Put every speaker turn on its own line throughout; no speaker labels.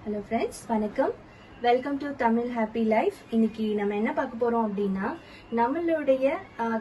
Hello friends, வணக்கம். Welcome to Tamil Happy Life. இன்னைக்கு நம்ம என்ன பார்க்க போறோம் அப்படின்னா நம்மளுடைய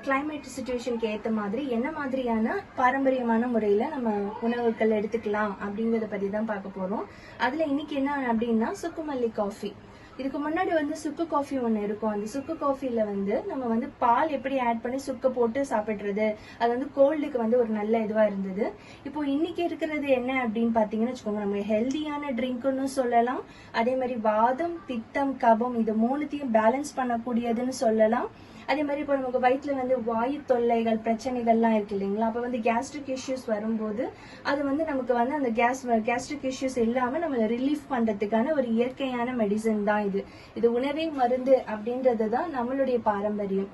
climate situationக்கு ஏத்த மாதிரி என்ன மாதிரியான பாரம்பரியமான முறையில நம்ம உணவுகள் எடுத்துக்கலாம் அப்படிங்கறத பத்தி தான் பார்க்க போறோம். அதுல இன்னைக்கு என்ன அப்படின்னா சுக்குமல்லி காஃபி. இதுக்கு முன்னாடி வந்து சுக்கு காஃபி ஒன்று இருக்கும். அந்த சுக்கு காஃபில வந்து நம்ம வந்து பால் எப்படி ஆட் பண்ணி சுக்கு போட்டு சாப்பிடுறது, அது வந்து கோல்டுக்கு வந்து ஒரு நல்ல இதுவா இருந்தது. இப்போ இன்னைக்கு இருக்கிறது என்ன அப்படின்னு பாத்தீங்கன்னு வச்சுக்கோங்க, நம்ம ஹெல்தியான ட்ரிங்க்னு சொல்லலாம். அதே மாதிரி வாதம், பித்தம், கபம் இது மூணுத்தையும் பேலன்ஸ் பண்ணக்கூடியதுன்னு சொல்லலாம். அதே மாதிரி இப்போ நமக்கு வயிற்றுல வந்து வாயு தொல்லைகள் பிரச்சனைகள்லாம் இருக்கு இல்லைங்களா, அப்போ வந்து கேஸ்ட்ரிக் இஷ்யூஸ் வரும்போது அது வந்து நமக்கு வந்து அந்த கேஸ்ட்ரிக் இஷ்யூஸ் இல்லாம நம்மளை ரிலீஃப் பண்றதுக்கான ஒரு இயற்கையான மெடிசன் தான் இது. இது உணவே மருந்து அப்படின்றது தான் நம்மளுடைய பாரம்பரியம்.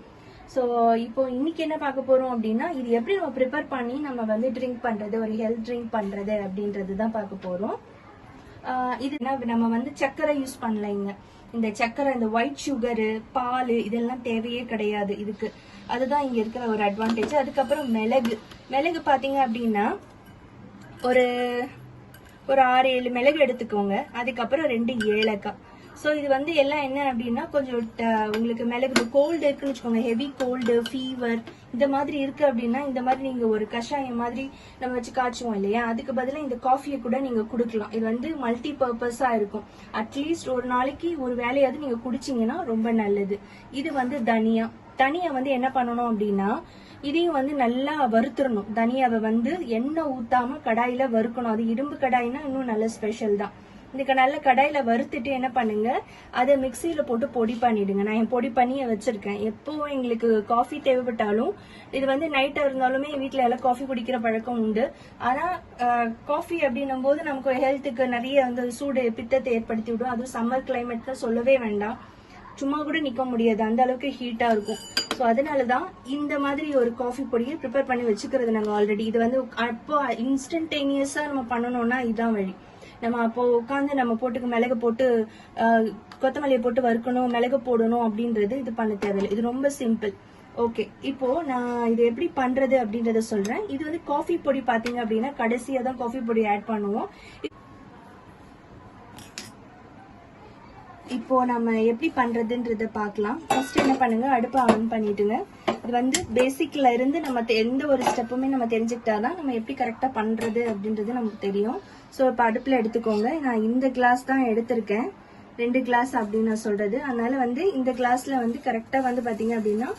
ஸோ இப்போ இன்னைக்கு என்ன பார்க்க போறோம் அப்படின்னா, இது எப்படி நம்ம ப்ரிப்பேர் பண்ணி நம்ம வந்து ட்ரிங்க் பண்றது, ஒரு ஹெல்த் ட்ரிங்க் பண்றது அப்படின்றது தான் பார்க்க போறோம். இது நம்ம வந்து சர்க்கரை யூஸ் பண்ணலைங்க. இந்த சர்க்கரை, இந்த ஒயிட் சுகரு, பால் இதெல்லாம் தேவையே கிடையாது இதுக்கு. அதுதான் இங்க இருக்கிற ஒரு அட்வான்டேஜ். அதுக்கப்புறம் மிளகு பாத்தீங்க அப்படின்னா ஒரு 6-7 மிளகு எடுத்துக்கோங்க. அதுக்கப்புறம் 2 ஏலக்காய். ஸோ இது வந்து எல்லாம் என்ன அப்படின்னா, கொஞ்சம் உங்களுக்கு மிளகு கோல்டு இருக்குன்னு வச்சுக்கோங்க, ஹெவி கோல்டு, ஃபீவர் இந்த மாதிரி இருக்கு அப்படின்னா இந்த மாதிரி நீங்க ஒரு கஷாயம் மாதிரி நம்ம வச்சு காய்ச்சுவோம் இல்லையா, அதுக்கு பதிலாக இந்த காஃபியை கூட நீங்க குடுக்கலாம். இது வந்து மல்டி பர்பஸா இருக்கும். அட்லீஸ்ட் ஒரு நாளைக்கு ஒரு வேலையாவது நீங்க குடிச்சீங்கன்னா ரொம்ப நல்லது. இது வந்து தனியா வந்து என்ன பண்ணணும் அப்படின்னா, இதையும் வந்து நல்லா வறுத்துடணும். தனியாவை வந்து எண்ணெய் ஊத்தாம கடாயில வறுக்கணும். அது இரும்பு கடாயினா இன்னும் நல்ல ஸ்பெஷல் தான். இந்த நல்ல கடாயில வறுத்துட்டு என்ன பண்ணுங்க, அதை மிக்சியில போட்டு பொடி பண்ணிடுங்க. நான் என் பொடி பண்ணி வச்சிருக்கேன். எப்போ எங்களுக்கு காஃபி தேவைப்பட்டாலும், இது வந்து நைட்டா இருந்தாலுமே வீட்டுல எல்லாம் காஃபி குடிக்கிற பழக்கம் உண்டு. ஆனா காஃபி அப்படின்னும் போது நமக்கு ஹெல்த்துக்கு நிறைய வந்து சூடு பித்தத்தை ஏற்படுத்தி விடும். அதுவும் சம்மர் கிளைமேட் தான் சொல்லவே வேண்டாம். சும்மா கூட நிக்க முடியாது, அந்த அளவுக்கு ஹீட்டா இருக்கும். ஸோ அதனாலதான் இந்த மாதிரி ஒரு காஃபி பொடியை ப்ரிப்பேர் பண்ணி வச்சுக்கிறது நாங்க ஆல்ரெடி. இது வந்து அப்போ இன்ஸ்டன்டேனியஸா நம்ம பண்ணணும்னா இதுதான் வழி. நம்ம அப்போ உட்காந்து நம்ம போட்டுக்கு மிளகு போட்டு கொத்தமல்லியை போட்டு வறுக்கணும், மிளகு போடணும் அப்படின்றது இது பண்ண தேவையில்லை. இது ரொம்ப சிம்பிள். ஓகே, இப்போ நான் இது எப்படி பண்றது அப்படின்றத சொல்றேன். இது வந்து காஃபி பொடி பாத்தீங்க அப்படின்னா கடைசியா தான் காஃபி பொடி ஆட் பண்ணுவோம். இப்போ நம்ம எப்படி பண்றதுன்றத பார்க்கலாம். ஃபர்ஸ்ட் என்ன பண்ணுங்க, அடுப்பை ஆன் பண்ணிட்டுங்க. இது வந்து பேசிக்ல இருந்து நம்ம எந்த ஒரு ஸ்டெப்புமே நம்ம தெரிஞ்சுக்கிட்டாதான் நம்ம எப்படி கரெக்டா பண்றது அப்படின்றது நமக்கு தெரியும். ஸோ இப்போ அடுப்புல எடுத்துக்கோங்க. நான் இந்த கிளாஸ் தான் எடுத்திருக்கேன், 2 கிளாஸ் அப்படின்னு நான் சொல்றது. அதனால வந்து இந்த கிளாஸ்ல வந்து கரெக்டா வந்து பாத்தீங்க அப்படின்னா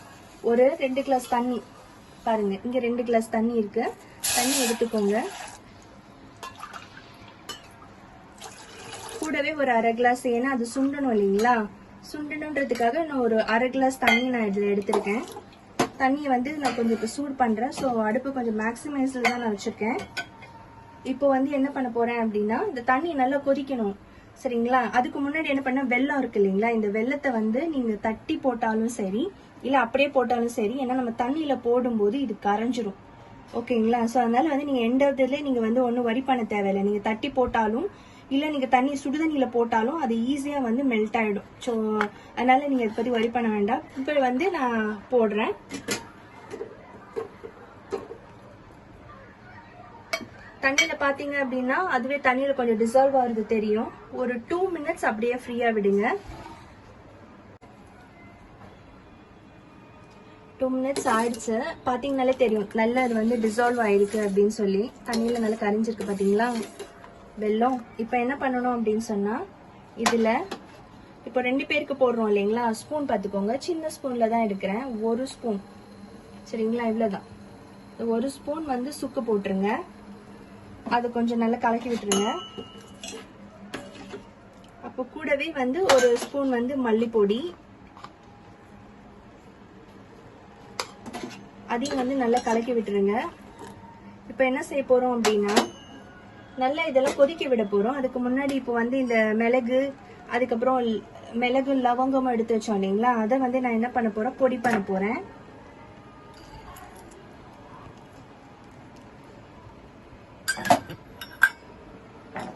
ஒரு 2 கிளாஸ் தண்ணி, பாருங்க இங்க 2 கிளாஸ் தண்ணி இருக்கு. தண்ணி எடுத்துக்கோங்க. கூடவே ஒரு 1/2 கிளாஸ், ஏன்னா அது சுண்டணும் இல்லைங்களா, சுண்டணுன்றதுக்காக நான் ஒரு 1/2 கிளாஸ் தண்ணி நான் இதுல எடுத்திருக்கேன். தண்ணியை வந்து நான் கொஞ்சம் இப்போ சூடு பண்றேன். ஸோ அடுப்பு கொஞ்சம் மேக்ஸிமைஸ்ல தான் நான் வச்சிருக்கேன். இப்போ வந்து என்ன பண்ண போறேன் அப்படின்னா, இந்த தண்ணி நல்லா கொதிக்கணும் சரிங்களா. அதுக்கு முன்னாடி என்ன பண்ண, வெல்லம் இருக்கு இல்லைங்களா, இந்த வெல்லத்தை வந்து நீங்க தட்டி போட்டாலும் சரி இல்ல அப்படியே போட்டாலும் சரி, ஏன்னா நம்ம தண்ணியில போடும்போது இது கரைஞ்சிரும். ஓகேங்களா. ஸோ அதனால வந்து நீங்க எந்த இதுல நீங்க வந்து ஒன்றும் வரி பண்ண தேவையில்லை. நீங்க தட்டி போட்டாலும் இல்ல நீங்க சுடுதண்ணியில போட்டாலும் அது ஈஸியா வந்து மெல்ட் ஆயிடும். ஸோ அதனால நீங்க இதை பத்தி வரி பண்ண வேண்டாம். இப்போ வந்து நான் போடுறேன். தண்ணியில பாத்தீங்க அப்படின்னா அதுவே தண்ணியில கொஞ்சம் டிசால்வ் ஆகுறது தெரியும். ஒரு 2 மினிட்ஸ் அப்படியே ஃப்ரீயா விடுங்க. 2 மினிட்ஸ் ஆயிடுச்சு. பாத்தீங்கன்னாலே தெரியும் நல்லா அது வந்து டிசால்வ் ஆயிருக்கு அப்படின்னு சொல்லி. தண்ணியில நல்லா கரைஞ்சிருக்கு பாத்தீங்களா வெல்லம். இப்ப என்ன பண்ணணும் அப்படின்னு சொன்னா, இதுல இப்போ 2 பேருக்கு போடுறோம் இல்லைங்களா, ஸ்பூன் பார்த்துக்கோங்க. சின்ன ஸ்பூன்ல தான் எடுக்கிறேன், 1 ஸ்பூன் சரிங்களா. இவ்வளவுதான். 1 ஸ்பூன் வந்து சுக்கு போட்டுருங்க. அது கொஞ்சம் நல்லா கலக்கி விட்டுருங்க. அப்போ கூடவே வந்து 1 ஸ்பூன் வந்து மல்லிப்பொடி, அதையும் வந்து நல்லா கலக்கி விட்டுருங்க. இப்போ என்ன செய்ய போறோம் அப்படின்னா, நல்லா இதெல்லாம் கொதிக்க விட போறோம். அதுக்கு முன்னாடி இப்போ வந்து இந்த மிளகு, அதுக்கப்புறம் மிளகு லவங்கம் எடுத்து வச்சோம் இல்லைங்களா, அதை வந்து நான் என்ன பண்ண போறேன், பொடி பண்ண போறேன்.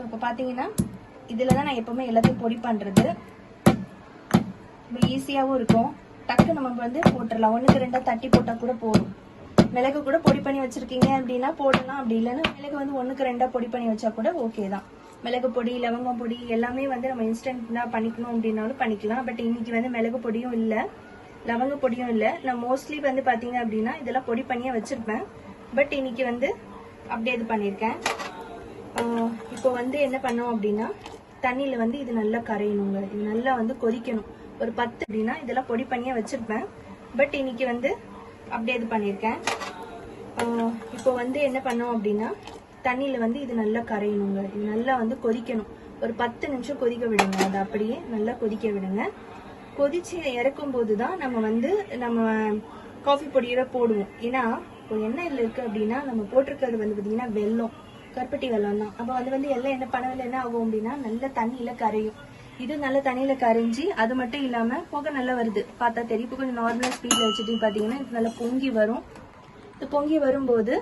இப்போ பாத்தீங்கன்னா இதுலதான் நான் எப்பவுமே எல்லாத்தையும் பொடி பண்றது. ஈஸியாவும் இருக்கும். டக்கு நம்ம வந்து போட்டுடலாம். 1க்கு 2 தட்டி போட்டா கூட போதும். மிளகு கூட பொடி பண்ணி வச்சிருக்கீங்க அப்படின்னா போடலாம். அப்படி இல்லைன்னா மிளகு வந்து 1க்கு 2 பொடி பண்ணி வச்சா கூட ஓகே தான். மிளகு பொடி லவங்கம் பொடி எல்லாமே வந்து நம்ம இன்ஸ்டன்ட்டாக பண்ணிக்கணும் அப்படின்னாலும் பண்ணிக்கலாம். பட் இன்னைக்கு வந்து மிளகு பொடியும் இல்லை லவங்க பொடியும் இல்லை. நான் மோஸ்ட்லி வந்து பார்த்தீங்க அப்படின்னா இதெல்லாம் பொடி பண்ணியே வச்சுருப்பேன். பட் இன்னைக்கு வந்து அப்படியே இது பண்ணியிருக்கேன். இப்போ வந்து என்ன பண்ணோம் அப்படின்னா தண்ணியில் வந்து இது நல்லா கரையணுங்க. இது நல்லா வந்து கொதிக்கணும். ஒரு 10 அப்படின்னா இதெல்லாம் பொடி பண்ணியே வச்சுருப்பேன். பட் இன்னைக்கு வந்து அப்படியே இது பண்ணியிருக்கேன். இப்போ வந்து என்ன பண்ணோம் அப்படின்னா தண்ணியில் வந்து இது நல்லா கரையணுங்க. இது நல்லா வந்து கொதிக்கணும். ஒரு 10 நிமிஷம் கொதிக்க விடுங்க. அதை அப்படியே நல்லா கொதிக்க விடுங்க. கொதிச்சு இறக்கும் போது தான் நம்ம காஃபி பொடியவே போடுவோம். ஏன்னா இப்போ என்ன இதில் இருக்குது அப்படின்னா நம்ம போட்டிருக்கிறது வந்து பார்த்தீங்கன்னா வெல்லம், கருப்பட்டி வெல்லம் தான். அப்போ வந்து எல்லாம் என்ன பண்ணவில்லை என்ன ஆகும் அப்படின்னா நல்ல தண்ணியில் கரையும். இது நல்ல தண்ணியில் கரைஞ்சி அது மட்டும் இல்லாமல் புகை நல்லா வருது பார்த்தா தெரியும். இப்போ கொஞ்சம் நார்மலாக ஸ்பீடில் வச்சுட்டு பார்த்தீங்கன்னா இது நல்லா பொங்கி வரும். இது பொங்கி வரும்போது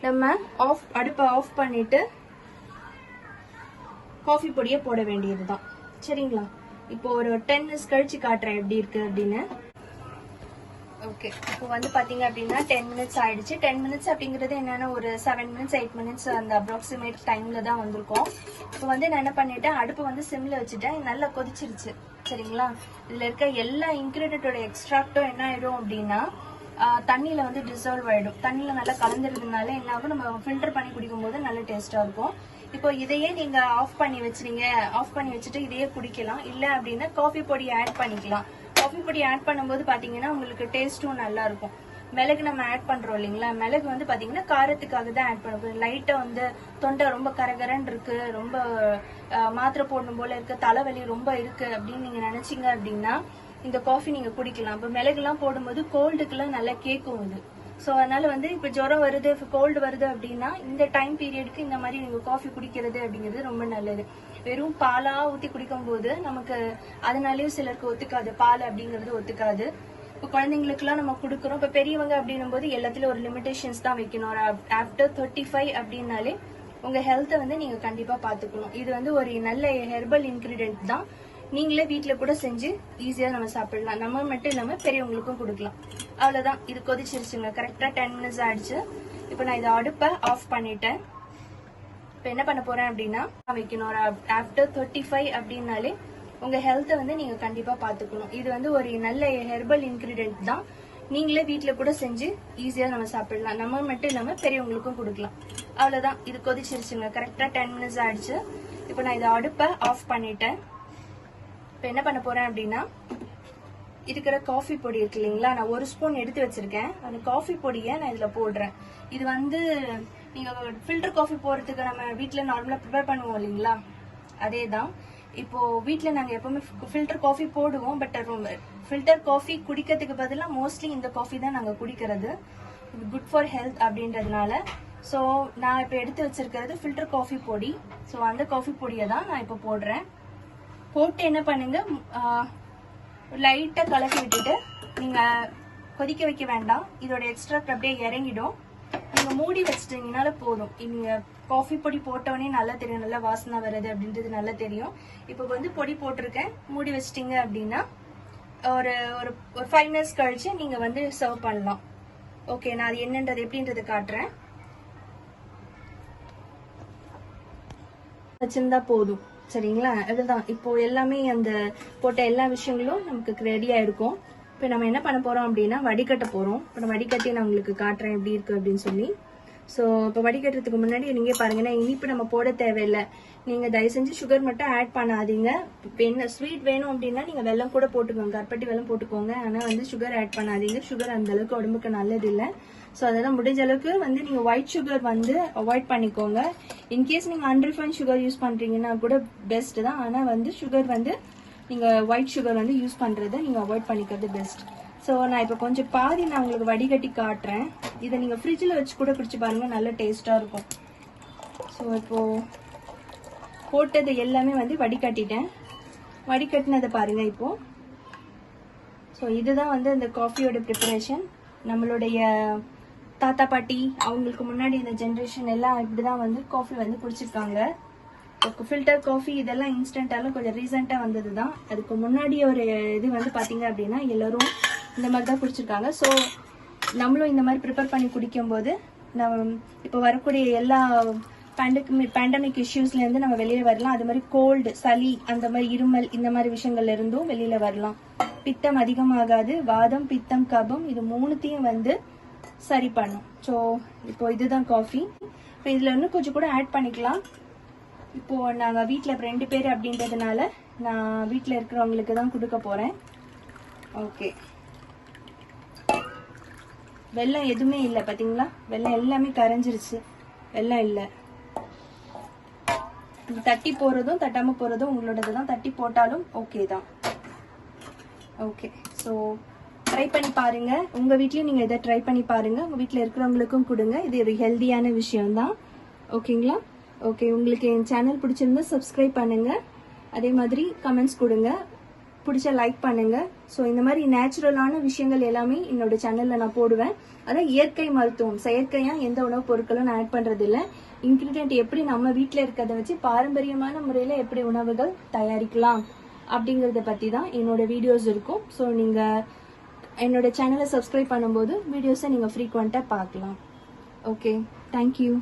நம்ம அடுப்பை ஆஃப் பண்ணிட்டு காஃபி பொடியை போட வேண்டியது தான். சரிங்களா? இப்போ ஒரு 10 மினிட்ஸ் கழிச்சு காட்டுறேன் எப்படி இருக்கு அப்படின்னு. ஓகே, இப்போ வந்து பார்த்தீங்க அப்படின்னா 10 மினிட்ஸ் ஆயிடுச்சு. 10 மினிட்ஸ் அப்படிங்கிறது என்னன்னா ஒரு 7 மினிட்ஸ் 8 மினிட்ஸ் அந்த அப்ராக்சிமேட் டைம்ல தான் வந்திருக்கோம். இப்போ வந்து நான் என்ன பண்ணிட்டேன், அடுப்பு வந்து சிம்ல வச்சுட்டேன். நல்லா கொதிச்சிருச்சு. சரிங்களா? இதுல இருக்க எல்லா இன்கிரீடியன்ட்டோட எக்ஸ்ட்ராக்டும் என்ன ஆயிடும் அப்படின்னா தண்ணியில வந்து டிசால்வ் ஆயிடும். தண்ணியில நல்லா கலந்துறதுனால என்ன ஆகும், நம்ம ஃபில்டர் பண்ணி குடிக்கும் போது நல்ல டேஸ்டா இருக்கும். இப்போ இதையே நீங்க ஆஃப் பண்ணி வச்சுட்டு இதையே குடிக்கலாம். இல்ல அப்படின்னா காஃபி பொடி ஆட் பண்ணிக்கலாம். காஃபி பொடி ஆட் பண்ணும்போது பாத்தீங்கன்னா உங்களுக்கு டேஸ்டும் நல்லா இருக்கும். மிளகு நம்ம ஆட் பண்றோம் இல்லைங்களா, மிளகு வந்து பாத்தீங்கன்னா காரத்துக்காக தான் ஆட் பண்ணுவோம். லைட்டா வந்து தொண்டை ரொம்ப கரகரன்னு இருக்கு, ரொம்ப மாத்திரை போடணும் போல இருக்கு, தலைவலி ரொம்ப இருக்கு அப்படின்னு நீங்க நினைச்சீங்க அப்படின்னா இந்த காஃபி நீங்க குடிக்கலாம். இப்போ மிளகுலாம் போடும்போது கோல்டுக்குலாம் நல்லா கேட்கும் இது. ஸோ அதனால வந்து இப்போ ஜுரம் வருது, கோல்டு வருது அப்படின்னா இந்த டைம் பீரியடுக்கு இந்த மாதிரி நீங்க காஃபி குடிக்கிறது அப்படிங்கிறது ரொம்ப நல்லது. வெறும் பாலா ஊற்றி குடிக்கும் போது நமக்கு அதனாலயும் சிலருக்கு ஒத்துக்காது, பால் அப்படிங்கிறது ஒத்துக்காது. இப்போ குழந்தைங்களுக்குலாம் நம்ம கொடுக்குறோம். இப்போ பெரியவங்க அப்படின்னும் போது எல்லாத்துலயும் ஒரு லிமிடேஷன்ஸ் தான் வைக்கணும். ஆஃப்டர் 35 அப்படின்னாலே உங்க ஹெல்த்தை வந்து நீங்க கண்டிப்பா பாத்துக்கணும். இது வந்து ஒரு நல்ல ஹெர்பல் இன்கிரீடியன்ட் தான். நீங்களே வீட்டுல கூட செஞ்சு ஈஸியா நம்ம சாப்பிடலாம். நம்ம மட்டும் இல்லாம பெரியவங்களுக்கும் கொடுக்கலாம். அவ்வளவுதான். இது கொதிச்சிருச்சுங்க. கரெக்டா 10 மினிட்ஸ் ஆயிடுச்சு. இப்போ நான் இதை அடுப்பை ஆஃப் பண்ணிட்டேன். இப்போ என்ன பண்ண போறேன் அப்படின்னா வைக்கணும். ஆஃப்டர் 35 அப்படின்னாலே உங்க ஹெல்த்தை வந்து நீங்க கண்டிப்பா பாத்துக்கணும். இது வந்து ஒரு நல்ல ஹெர்பல் இன்கிரீடியன்ட் தான். நீங்களே வீட்டுல கூட செஞ்சு ஈஸியா நம்ம சாப்பிடலாம். நம்ம மட்டும் இல்லாம பெரியவங்களுக்கும் கொடுக்கலாம். அவ்வளவுதான். இது கொதிச்சிருச்சுங்க. கரெக்டா 10 மினிட்ஸ் ஆயிடுச்சு. இப்போ நான் இதை அடுப்பை ஆஃப் பண்ணிட்டேன். இப்போ என்ன பண்ண போறேன் அப்படின்னா இருக்கிற காஃபி பொடி இருக்கு இல்லைங்களா, நான் 1 ஸ்பூன் எடுத்து வச்சிருக்கேன். அந்த காஃபி பொடியை நான் இதுல போடுறேன். இது வந்து நீங்க ஃபில்டர் காஃபி போடுறதுக்கு நம்ம வீட்டுல நார்மலா ப்ரிப்பேர் பண்ணுவோம் இல்லைங்களா, அதே தான். இப்போ வீட்டுல நாங்க எப்பவுமே ஃபில்டர் காஃபி போடுவோம். பட் ஃபில்டர் காஃபி குடிக்கிறதுக்கு பதிலாக மோஸ்ட்லி இந்த காஃபி தான் நாங்க குடிக்கிறது. இது குட் ஃபார் ஹெல்த் அப்படின்றதுனால. ஸோ நான் இப்போ எடுத்து வச்சிருக்கிறது ஃபில்டர் காஃபி பொடி. ஸோ அந்த காஃபி பொடியை தான் நான் இப்போ போடுறேன். போட்டு என்ன பண்ணுங்க, லைட்டா கலக்கி விட்டுட்டு நீங்க கொதிக்க வைக்க வேண்டாம். இதோட எக்ஸ்ட்ராக்ட் அப்படியே இறங்கிடும். நீங்க மூடி வச்சிட்டீங்கனால போதும். நீங்க காஃபி பொடி போட்டவொடனே நல்லா தெரியும், நல்லா வாசனை வருது அப்படின்றது நல்லா தெரியும். இப்போ வந்து பொடி போட்டிருக்கேன், மூடி வச்சிட்டீங்க அப்படின்னா ஒரு ஒரு 5 மினிட்ஸ் கழிச்சு நீங்க வந்து சர்வ் பண்ணலாம். ஓகே, நான் அது என்னன்றது எப்படின்றது காட்டுறேன். வச்சிருந்தா போதும். சரிங்களா? அதுதான். இப்போ எல்லாமே அந்த போட்ட எல்லா விஷயங்களும் நமக்கு ரெடியா இருக்கும். இப்போ நம்ம என்ன பண்ண போறோம் அப்படின்னா வடிகட்ட போறோம். இப்போ நான் வடிகட்டி நான் உங்களுக்கு காட்டுறேன் எப்படி இருக்கு அப்படின்னு சொல்லி. ஸோ இப்போ வடிகட்டுறதுக்கு முன்னாடி நீங்க பாருங்கன்னா இனிப்பு நம்ம போட தேவையில்லை. நீங்க தயவு செஞ்சு சுகர் மட்டும் ஆட் பண்ணாதீங்க. என்ன ஸ்வீட் வேணும் அப்படின்னா நீங்க வெல்லம் கூட போட்டுக்கோங்க, கருப்பட்டி வெல்லம் போட்டுக்கோங்க. ஆனால் வந்து சுகர் ஆட் பண்ணாதீங்க. சுகர் அந்த அளவுக்கு உடம்புக்கு நல்லது இல்லை. ஸோ அதெல்லாம் முடிஞ்ச அளவுக்கு வந்து நீங்க ஒயிட் சுகர் வந்து அவாய்ட் பண்ணிக்கோங்க. இன்கேஸ் நீங்க அன்ரிஃபைன் சுகர் யூஸ் பண்றீங்கன்னா கூட பெஸ்ட் தான். ஆனா வந்து சுகர் வந்து நீங்க ஒயிட் சுகர் வந்து யூஸ் பண்றதை நீங்க அவாய்ட் பண்ணிக்கிறது பெஸ்ட். ஸோ நான் இப்போ கொஞ்சம் பாதி நான் உங்களுக்கு வடிகட்டி காட்டுறேன். இதை நீங்க ஃப்ரிட்ஜில் வச்சு கூட குடிச்சு பாருங்க, நல்ல டேஸ்டா இருக்கும். ஸோ இப்போ போட்டது எல்லாமே வந்து வடிகட்டிட்டேன். வடிகட்டினதை பாருங்க இப்போ. ஸோ இதுதான் வந்து இந்த காஃபியோட ப்ரிப்பரேஷன். நம்மளுடைய தாத்தா பாட்டி அவங்களுக்கு முன்னாடி இந்த ஜென்ரேஷன் எல்லாம் இப்படிதான் வந்து காஃபி வந்து குடிச்சிருக்காங்க. ஃபில்டர் காஃபி இதெல்லாம் இன்ஸ்டன்டாலும் கொஞ்சம் ரீசெண்டாக வந்தது தான். அதுக்கு முன்னாடி ஒரு இது வந்து பார்த்தீங்க அப்படின்னா எல்லாரும் இந்த மாதிரி தான் குடிச்சிருக்காங்க. ஸோ நம்மளும் இந்த மாதிரி ப்ரிப்பேர் பண்ணி குடிக்கும்போது நம்ம இப்போ வரக்கூடிய எல்லா பேண்டமிக் இஷ்யூஸ்ல இருந்து நம்ம வெளியில வரலாம். அது மாதிரி கோல்டு, சளி, அந்த மாதிரி இருமல், இந்த மாதிரி விஷயங்கள்ல இருந்தும் வெளியில வரலாம். பித்தம் அதிகமாகாது. வாதம், பித்தம், கபம் இது மூணுத்தையும் வந்து சரி பண்ணும். ஸோ இப்போ இதுதான் காஃபி. இப்போ இதுல இன்னும் கொஞ்சம் கூட ஆட் பண்ணிக்கலாம். இப்போ நாங்க வீட்டுல 2 பேர் அப்படின்றதுனால நான் வீட்டுல இருக்கிறவங்களுக்கு தான் கொடுக்க போறேன். ஓகே, வெல்லம் எதுவுமே இல்லை பாத்தீங்களா? வெல்லம் எல்லாமே கரைஞ்சிருச்சு, வெல்லம் இல்லை. தட்டி போறதும் தட்டாம போறதும் உங்களோடது தான். தட்டி போட்டாலும் ஓகே தான். ஓகே, ஸோ ட்ரை பண்ணி பாருங்க. உங்க வீட்லயும் நீங்க இதை ட்ரை பண்ணி பாருங்க. உங்க வீட்டில் இருக்கிறவங்களுக்கும் கொடுங்க. இது ஒரு ஹெல்தியான விஷயம் தான். ஓகேங்களா? ஓகே, உங்களுக்கு என் சேனல் பிடிச்சிருந்தா சப்ஸ்கிரைப் பண்ணுங்க. அதே மாதிரி கமெண்ட்ஸ் கொடுங்க, பிடிச்ச லைக் பண்ணுங்க. ஸோ இந்த மாதிரி நேச்சுரலான விஷயங்கள் எல்லாமே என்னோட சேனல்ல நான் போடுவேன். அதான் இயற்கை மருத்துவம், செயற்கையா எந்த உணவுப் பொருட்களும் நான் ஆட் பண்றது இல்லை. இன்கிரீடியன்ட் எப்படி நம்ம வீட்டில் இருக்கிறத வச்சு பாரம்பரியமான முறையில எப்படி உணவுகள் தயாரிக்கலாம் அப்படிங்கறத பத்தி தான் என்னோட வீடியோஸ் இருக்கும். ஸோ நீங்க என்னோட சேனலை சப்ஸ்கிரைப் பண்ணும்போது வீடியோஸை நீங்க ஃப்ரீக்வெண்டா பார்க்கலாம். Okay, thank you.